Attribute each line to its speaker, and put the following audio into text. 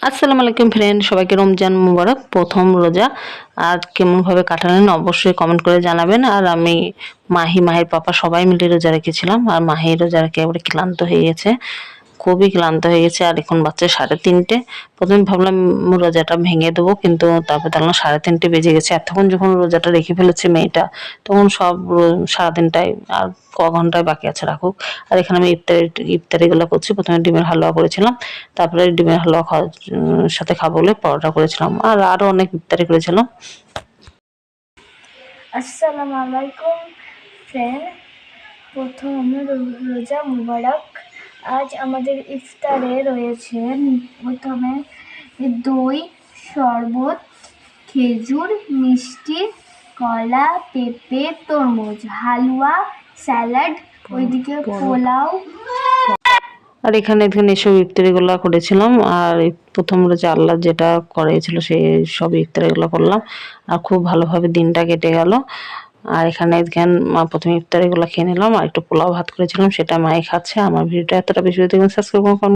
Speaker 1: আসসালামু আলাইকুম ফ্রেন্ড, সবাইকে রমজান মুবারক। প্রথম রোজা আর কেমনভাবে কাটালেন অবশ্যই কমেন্ট করে জানাবেন। আর আমি মাহির পাপা সবাই মিলে রোজা রেখেছিলাম। আর মাহি রোজা রেখে একেবারে ক্লান্ত হয়ে গেছে, খুবই ক্লান্ত হয়ে গেছে। আর এখন বাচ্চা 3:30। প্রথমে ভাবলাম রোজাটা ভেঙে দেবো, কিন্তু তারপর দেখলাম 3:30 বেজে গেছে। এতক্ষণ যখন রোজাটা রেখে ফেলেছে মেয়েটা, তখন সব সারাদিনটাই আর ঘন্টায় বাকি আছে রাখুক। আর এখানে আমি ইফতারিগুলো করছি। প্রথমে ডিমের হালুয়া করেছিলাম, তারপরে ডিমের হালুয়া খাওয়ার সাথে খাবো বলে পরোটা করেছিলাম, আর আরও অনেক ইফতারি করেছিলাম।
Speaker 2: আসসালামু আলাইকুম ফ্রেন্ড, প্রথম রোজা মুবারক। আজ আমাদের ইফতারে রয়েছে প্রথমে দই, শরবত, খেজুর, মিষ্টি, কলা, পেঁপে, তরমুজ, হালুয়া, স্যালাড, ওইদিকে পোলাও।
Speaker 1: আর এখানে এসব ইফতারিগুলো করেছিলাম। আর প্রথম রোজা আল্লাহ যেটা করেছিল সেই সব ইফতারিগুলো করলাম, আর খুব ভালোভাবে দিনটা কেটে গেল। আর এখানে প্রথমে ইফতারিগুলো খেয়ে নিলাম, আর একটু পোলাও ভাত করেছিলাম, সেটা মাই খাচ্ছে। আমার ভিডিওটা এতটা বেশি সাবস্ক্রাইব